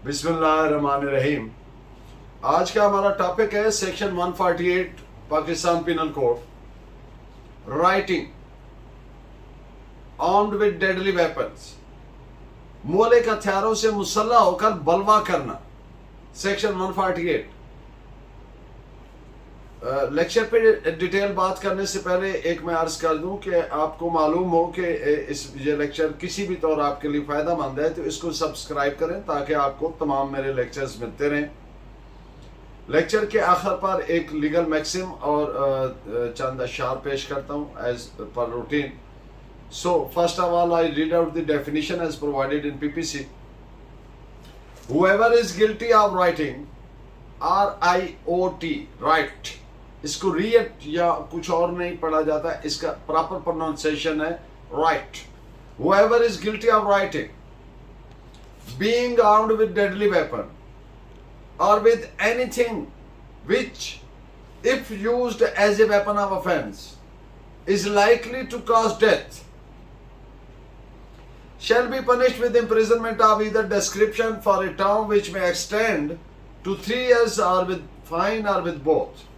بسم اللہ الرحمن الرحیم. آج کا ہمارا ٹاپک ہے section 148 Pakistan penal code, rioting armed with deadly weapons, مہلک ہتھیاروں سے مسلح ہو کر بلوا کرنا. سیکشن 148. لیکچر پہ ڈیٹیل بات کرنے سے پہلے ایک میں عرض کر دوں کہ آپ کو معلوم ہو کہ یہ لیکچر کسی بھی طور آپ کے لیے فائدہ مند ہے تو اس کو سبسکرائب کریں تاکہ آپ کو تمام میرے لیکچرز ملتے رہیں. لیکچر کے آخر پر ایک لیگل میکسم اور چند اشعار پیش کرتا ہوں as per routine. So first of all, I read out the definition as provided in PPC. Whoever is guilty of writing, R-I-O-T, write. اس کو ریٹ یا کچھ اور نہیں پڑھا جاتا، اس کا پراپر پروننسیشن ہے write. Whoever is guilty of writing, being armed with deadly weapon, or with anything which, if used as a weapon of offense, is likely to cause death, shall be punished with imprisonment of either description for a term which may extend to 3 years or with fine or with both.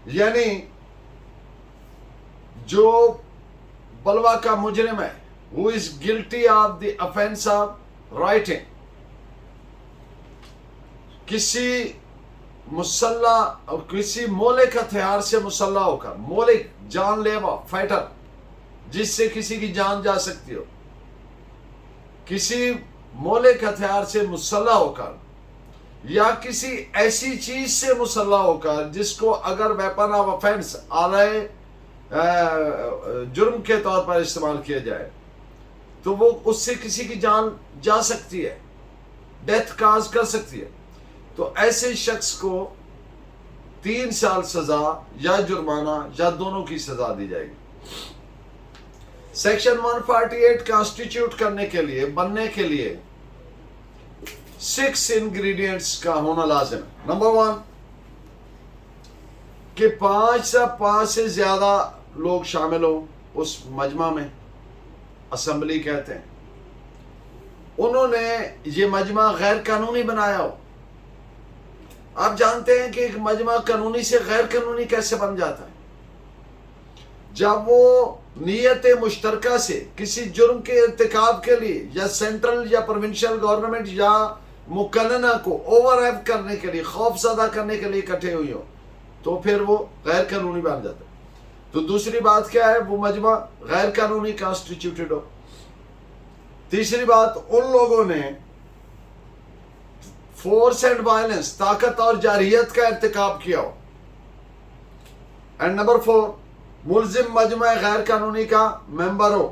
یعنی جو بلوا کا مجرم ہے who is guilty of the offense of writing، کسی مسلح اور کسی مہلک ہتھیار سے مسلح ہو کر، مہلک جان لیوا فائٹر جس سے کسی کی جان جا سکتی ہو، کسی مہلک ہتھیار سے مسلح ہو کر یا کسی ایسی چیز سے مسلح ہو کر جس کو اگر ویپن آف افینس آلائے جرم کے طور پر استعمال کیا جائے تو وہ اس سے کسی کی جان جا سکتی ہے، ڈیتھ کاز کر سکتی ہے. تو ایسے شخص کو 3 سال سزا یا جرمانہ یا دونوں کی سزا دی جائے گی. سیکشن 148 کانسٹیٹیوٹ کرنے کے لیے، بننے کے لیے 6 انگریڈینٹس کا ہونا لازم ہے. نمبر 1 کہ 5 سے زیادہ لوگ شامل ہوں اس مجمع میں، اسمبلی کہتے ہیں. انہوں نے یہ مجمع غیر قانونی بنایا ہو. آپ جانتے ہیں کہ ایک مجمع قانونی سے غیر قانونی کیسے بن جاتا ہے؟ جب وہ نیت مشترکہ سے کسی جرم کے ارتکاب کے لیے یا سینٹرل یا پروونشل گورنمنٹ یا مقننہ کو اوور ایپ کرنے کے لیے، خوف زدہ کرنے کے لیے اکٹھے ہوئی ہو تو پھر وہ غیر قانونی بن جاتا ہے. تو دوسری بات کیا ہے؟ وہ مجمع غیر قانونی کانسٹیٹیوٹڈ ہو. تیسری بات، ان لوگوں نے فورس اینڈ وائلنس، طاقت اور جارحیت کا ارتکاب کیا ہو. اینڈ نمبر 4 ملزم مجمع غیر قانونی کا ممبر ہو.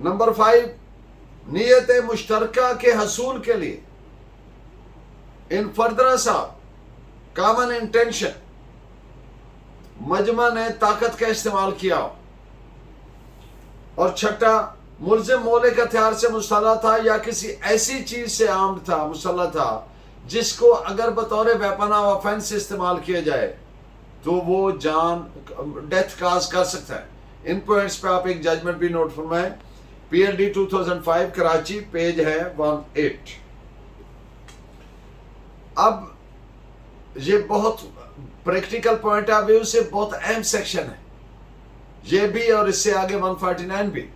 نمبر 5 نیت مشترکہ کے حصول کے لیے ان فردرنس آف کامن انٹینشن مجمع نے طاقت کا استعمال کیا ہو. اور چھٹا، ملزم مہلک ہتھیار سے مسلح تھا یا کسی ایسی چیز سے آرمڈ تھا، مسلح تھا جس کو اگر بطور ویپن آف آفینس استعمال کیا جائے تو وہ جان ڈیتھ کاز کر سکتا ہے. ان پوائنٹس پہ آپ ایک ججمنٹ بھی نوٹ فرمائیں. P L D 2005 Karachi, page ہے 18. اب یہ بہت پریکٹیکل پوائنٹ آف ویو سے بہت اہم سیکشن ہے یہ بھی، اور اس سے آگے 149 بھی.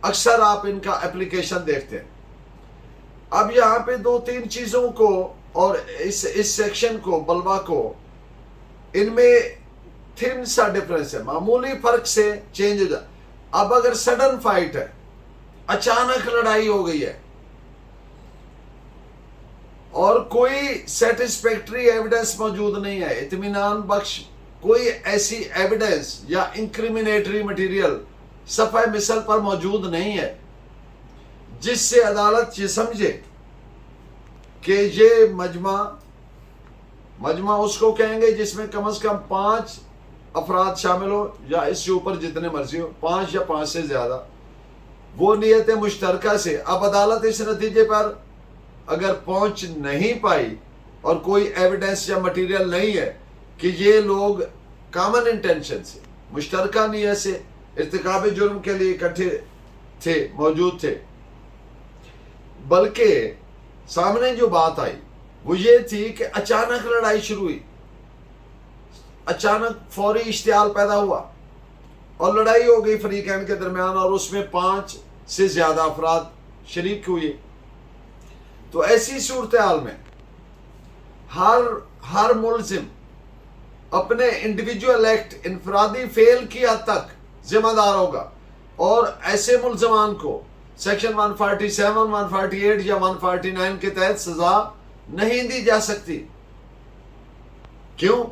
اکثر آپ ان کا اپلیکیشن دیکھتے ہیں. اب یہاں پہ 2-3 چیزوں کو اور اس سیکشن کو، بلوا کو، ان میں تھن سا ڈفرنس ہے، معمولی فرق سے چینج ہو جائے. اب اگر سڈن فائٹ ہے، اچانک لڑائی ہو گئی ہے اور کوئی سیٹسفیکٹری ایویڈنس موجود نہیں ہے، اطمینان بخش کوئی ایسی ایویڈنس یا انکریمنیٹری مٹیریل صفحہ مثل پر موجود نہیں ہے جس سے عدالت یہ سمجھے کہ یہ مجمع اس کو کہیں گے جس میں کم از کم 5 افراد شامل ہو یا اس سے اوپر جتنے مرضی ہو، 5 یا 5 سے زیادہ، وہ نیت مشترکہ سے. اب عدالت اس نتیجے پر اگر پہنچ نہیں پائی اور کوئی ایویڈنس یا مٹیریل نہیں ہے کہ یہ لوگ کامن انٹینشن سے، مشترکہ نیت سے ارتکاب جرم کے لیے اکٹھے تھے، موجود تھے، بلکہ سامنے جو بات آئی وہ یہ تھی کہ اچانک لڑائی شروع ہوئی، اچانک فوری اشتعال پیدا ہوا اور لڑائی ہو گئی فریقین کے درمیان، اور اس میں 5 سے زیادہ افراد شریک ہوئے۔ تو ایسی صورتحال میں ہر ملزم اپنے انڈیویجول ایکٹ، انفرادی فعل کی حد تک ذمہ دار ہوگا، اور ایسے ملزمان کو سیکشن 147، 148 یا 149 کے تحت سزا نہیں دی جا سکتی۔ کیوں؟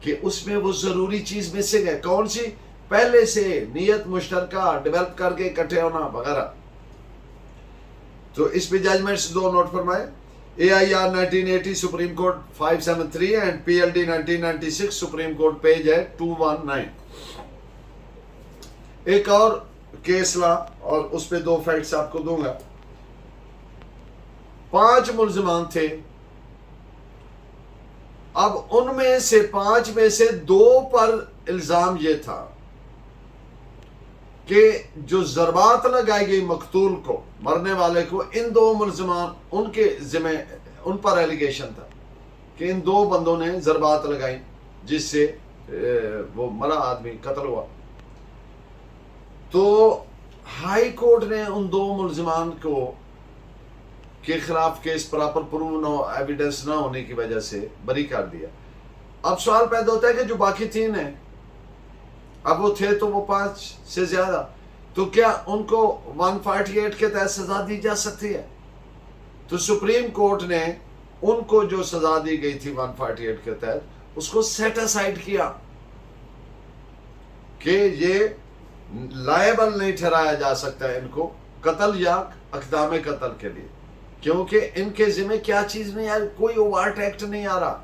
کہ اس میں وہ ضروری چیز میں سے ہے، کون سی؟ پہلے سے نیت مشترکہ ڈیولپ کر کے اکٹھے ہونا وغیرہ۔ تو اس پہ ججمنٹس 2 نوٹ فرمائے۔ AIR 1980 supreme court 573 and PLD 1996 supreme court page ہے 219۔ ایک اور کیس لا اور اس پہ 2 فیکٹس آپ کو دوں گا۔ 5 ملزمان تھے، اب ان میں سے 5 میں سے 2 پر الزام یہ تھا کہ جو ضربات لگائی گئی مقتول کو، مرنے والے کو، ان 2 ملزمان ان کے ذمہ، ان پر ایلیگیشن تھا کہ ان 2 بندوں نے ضربات لگائی جس سے وہ مرا آدمی قتل ہوا۔ تو ہائی کورٹ نے ان 2 ملزمان کو کے خلاف کیس پراپر پروون ایویڈنس نہ ہونے کی وجہ سے بری کر دیا۔ اب سوال پیدا ہوتا ہے کہ جو باقی 3 ہیں، اب وہ تھے تو وہ 5 سے زیادہ، تو کیا ان کو 148 کے تحت سزا دی جا سکتی ہے؟ تو سپریم کورٹ نے ان کو جو سزا دی گئی تھی 148 کے تحت اس کو سیٹ اسائڈ کیا کہ یہ لائبل نہیں ٹھہرایا جا سکتا ہے ان کو قتل یا اقدام قتل کے لیے، کیونکہ ان کے ذمہ کیا چیز نہیں آ رہی، کوئی اوورٹ ایکٹ نہیں آ رہا۔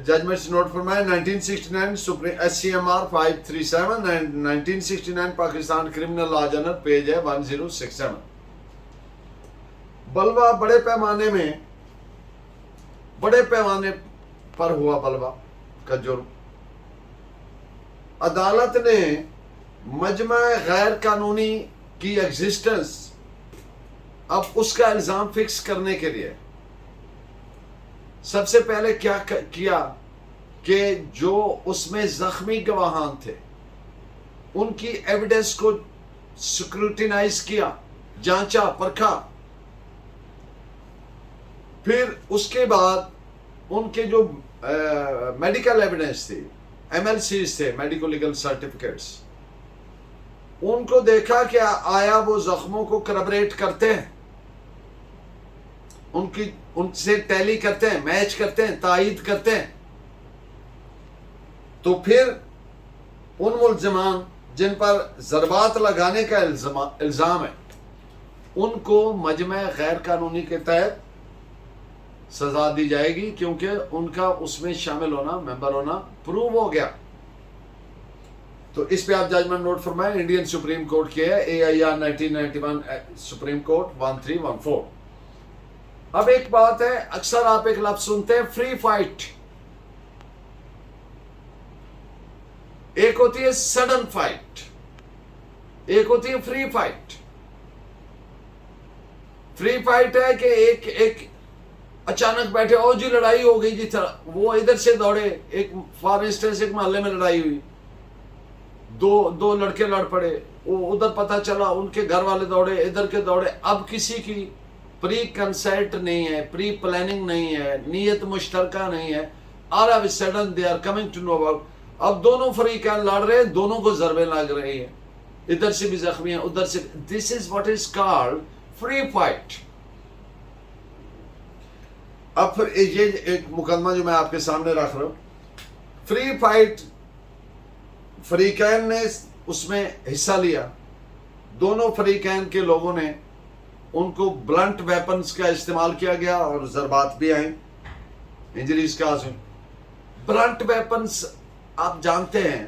ججمنٹس نوٹ فرمائے۔ 1969 supreme SCMR 537 and 1969 Pakistan criminal law general page ہے 1067۔ بلوا بڑے پیمانے پر ہوا بلوا کا جرم، عدالت نے مجمع غیر قانونی کی ایگزسٹنس، اب اس کا الزام فکس کرنے کے لیے سب سے پہلے کیا کیا کہ جو اس میں زخمی گواہان تھے ان کی ایویڈنس کو سکروٹینائز کیا، جانچا، پرکھا، پھر اس کے بعد ان کے جو میڈیکل ایویڈنس تھی، MLCs تھے، میڈیکل لیگل سرٹیفکیٹس، ان کو دیکھا کہ آیا وہ زخموں کو کربریٹ کرتے ہیں، ان سے ٹیلی کرتے ہیں، میچ کرتے ہیں، تائید کرتے ہیں۔ تو پھر ان ملزمان جن پر ضربات لگانے کا الزام ہے ان کو مجمع غیر قانونی کے تحت سزا دی جائے گی، کیونکہ ان کا اس میں شامل ہونا، ممبر ہونا پروو ہو گیا۔ تو اس پہ آپ ججمنٹ نوٹ فرمائیں۔ انڈین سپریم کورٹ کی ہے AIR 1991 سپریم کورٹ 1314۔ اب ایک بات ہے، اکثر آپ ایک لفظ سنتے ہیں فری فائٹ، ایک ہوتی ہے سڈن فائٹ، ایک ہوتی ہے فری فائٹ۔ فری فائٹ ہے کہ ایک اچانک بیٹھے، او جی لڑائی ہو گئی جی، وہ ادھر سے دوڑے، ایک فار انسٹنس ایک محلے میں لڑائی ہوئی، دو لڑکے لڑ پڑے، وہ ادھر پتہ چلا، ان کے گھر والے دوڑے، ادھر کے دوڑے، اب کسی کی پری کنسلٹ نہیں ہے، پری پلاننگ نہیں ہے، نیت مشترکہ نہیں ہے، all of sudden they are coming to know about, اب دونوں فریقین لڑ رہے ہیں، دونوں کو ضربیں لگ رہی ہیں، ادھر سے بھی زخمی ہیں، ادھر سے۔ This is what is called free fight. اب پھر یہ ایک مقدمہ جو میں آپ کے سامنے رکھ رہا ہوں، فری فائٹ، فریقین نے اس میں حصہ لیا، دونوں فریقین کے لوگوں نے، ان کو بلنٹ ویپنز کا استعمال کیا گیا اور ضربات بھی آئیں، انجریز کا آسن۔ بلنٹ ویپنز آپ جانتے ہیں،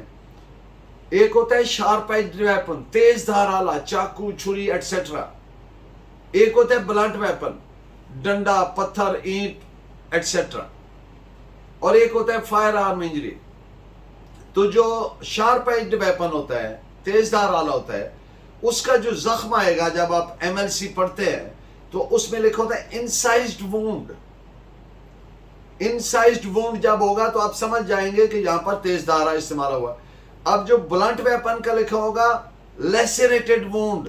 ایک ہوتا ہے شارپ ایجڈ ویپن، تیز دھار آلہ، چاقو، چھری ایٹسیٹرا، ایک ہوتا ہے بلنٹ ویپن، ڈنڈا، پتھر، اینٹ ایٹسیٹرا، اور ایک ہوتا ہے فائر آرم انجری۔ تو جو شارپ ایجڈ ویپن ہوتا ہے، تیز دھار آلہ ہوتا ہے، اس کا جو زخم آئے گا جب آپ MLC پڑھتے ہیں تو اس میں لکھا ہوتا ہے انسائزڈ وونڈ. انسائزڈ وونڈ جب ہوگا تو آپ سمجھ جائیں گے کہ یہاں پر تیز دھارا استعمال ہوا. اب جو بلنٹ ویپن کا لکھا ہوگا لیسریٹڈ وونڈ,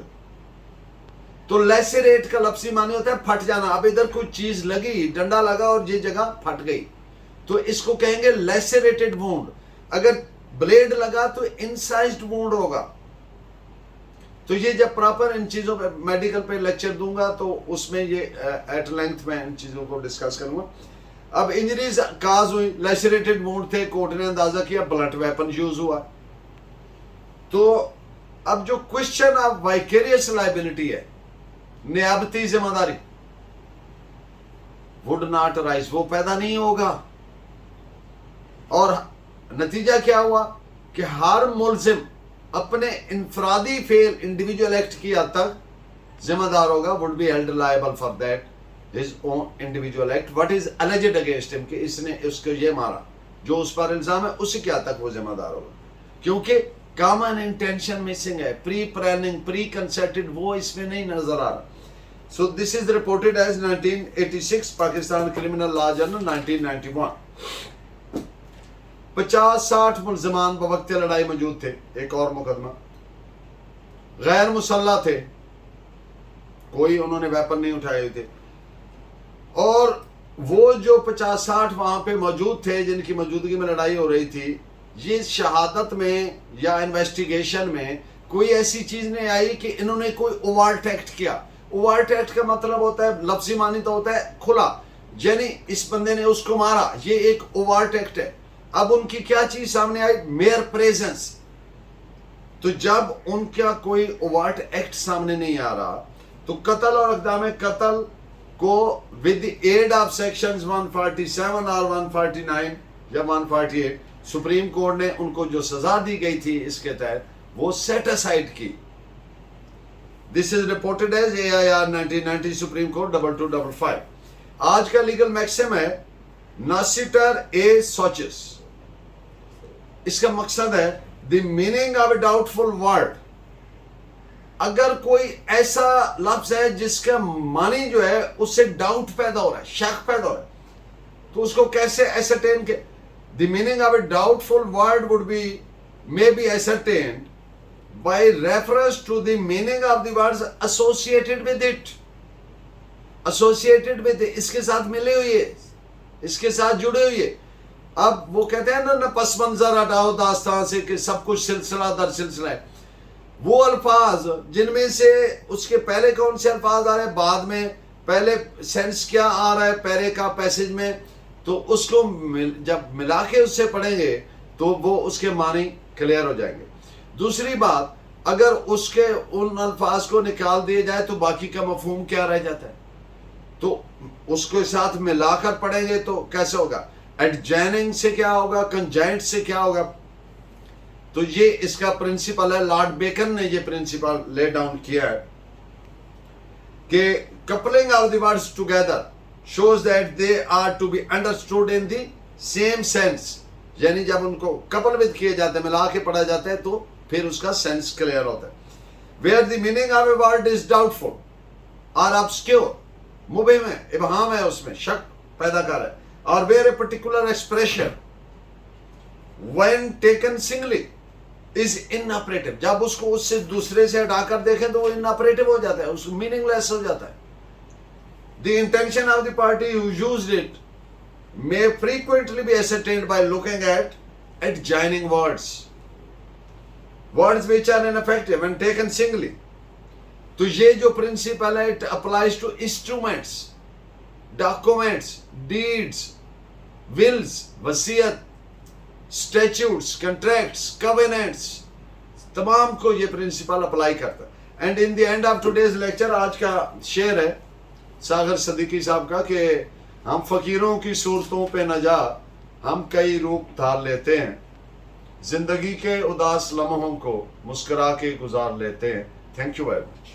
تو لیسریٹ کا لفظی معنی ہوتا ہے پھٹ جانا. اب ادھر کوئی چیز لگی, ڈنڈا لگا اور یہ جگہ پھٹ گئی, تو اس کو کہیں گے لیسریٹڈ وونڈ. اگر بلیڈ لگا تو انسائزڈ وونڈ ہوگا. تو یہ جب پراپر ان چیزوں پہ میڈیکل پہ لیکچر دوں گا تو اس میں یہ ایٹ لینتھ میں ان چیزوں کو ڈسکس کروں گا. اب انجریز کاز ہوئی, لیسریٹڈ وونڈ تھے, کورٹ نے اندازہ کیا بلنٹ ویپن یوز ہوا. تو اب جو کوشچن آف وائکیریس لائبلٹی ہے, نیابتی ذمہ داری, وڈ ناٹ رائز, وہ پیدا نہیں ہوگا. اور نتیجہ کیا ہوا کہ ہر ملزم اپنے انفرادی فعل انڈیویجول ایکٹ کی حد تک ذمہ دار ہوگا. Would be held liable for that his own individual act what is alleged against him, کہ اس نے اس کو یہ مارا, جو اس پر الزام ہے اسی کی حد تک وہ ذمہ دار ہوگا. کیونکہ کامن انٹینشن مسنگ ہے, پری پلاننگ, پری کنسرٹڈ, وہ اس میں نہیں نظر آ رہا. So this is reported as 1986 Pakistan criminal law journal 1991. 50-60 ملزمان بوقت لڑائی موجود تھے. ایک اور مقدمہ, غیر مسلح تھے, کوئی انہوں نے ویپن نہیں اٹھائے ہوئے تھے, اور وہ جو 50-60 وہاں پہ موجود تھے جن کی موجودگی میں لڑائی ہو رہی تھی, یہ شہادت میں یا انویسٹیگیشن میں کوئی ایسی چیز نہیں آئی کہ انہوں نے کوئی اوورٹ ایکٹ کیا. اوورٹ ایکٹ کا مطلب ہوتا ہے, لفظی معنی تو ہوتا ہے کھلا, یعنی اس بندے نے اس کو مارا, یہ ایک اوورٹ ایکٹ ہے. اب ان کی کیا چیز سامنے آئی, میئر پریزنس. تو جب ان کا کوئی اوورٹ ایکٹ سامنے نہیں آ رہا تو قتل اور اقدام قتل کو ود ایڈ آف سیکشنز 147 اور 149 یا 148 سپریم کورٹ نے ان کو جو سزا دی گئی تھی اس کے تحت وہ سیٹ اسائڈ کی. This is reported as AIR 1990 Supreme Court 2255. آج کا لیگل میکسم ہے ناسیٹر اے سوچس. اس کا مقصد ہے the meaning of a doubtful word. اگر کوئی ایسا لفظ ہے جس کا معنی جو ہے اس سے ڈاؤٹ پیدا ہو رہا ہے, شک پیدا ہو رہا ہے, تو اس کو کیسے ascertain کے the meaning of a doubtful word would be may be ascertained by reference to the meaning of the words associated with it. Associated with it, اس کے ساتھ ملے ہوئے, اس کے ساتھ جڑے ہوئے. اب وہ کہتے ہیں نا پس منظر ہٹاؤ داستان سے کہ سب کچھ سلسلہ در سلسلہ ہے. وہ الفاظ جن میں سے اس کے پہلے کون سے الفاظ آ رہے ہیں, بعد میں, پہلے سینس کیا آ رہا ہے پیرے کا پیسج میں, تو اس کو جب ملا کے اس سے پڑھیں گے تو وہ اس کے معنی کلیئر ہو جائیں گے. دوسری بات, اگر اس کے ان الفاظ کو نکال دیا جائے تو باقی کا مفہوم کیا رہ جاتا ہے, تو اس کو ساتھ ملا کر پڑھیں گے تو کیسے ہوگا, ایڈجائننگ سے کیا ہوگا, کنجائنٹ سے کیا ہوگا. تو یہ اس کا پرنسپل ہے. لارڈ بیکن نے یہ پرنسپل لے ڈاؤن کیا ہے کہ coupling of the words together shows that they are to be understood in the same sense. یعنی جب ان کو کپل وتھ کیے جاتے ہیں, ملا کے پڑھا جاتا ہے, تو پھر اس کا سینس کلیئر ہوتا ہے. where the meaning of a word is doubtful or obscure, مبہم ہے, ابہام ہے, اس میں شک پیدا کر ہے. اور where a particular expression when taken singly is inoperative, جب اس کو اس سے دوسرے سے ہٹا کر دیکھیں تو وہ inoperative ہو جاتا ہے, اس میننگ لیس ہو جاتا ہے. The intention of the party who used it may frequently be ascertained by looking at adjoining words. Words which are ineffective when taken singly. تو یہ جو principle ہے, it applies to instruments, documents, deeds, wills, وصیت, statutes, contracts, covenants, تمام کو یہ principle apply کرتا ہے. And in the end of today's lecture, آج کا شعر ہے ساغر صدیقی صاحب کا کہ ہم فقیروں کی صورتوں پہ نہ جا, ہم کئی روپ دھار لیتے ہیں, زندگی کے اداس لمحوں کو مسکرا کے گزار لیتے ہیں. Thank you very much.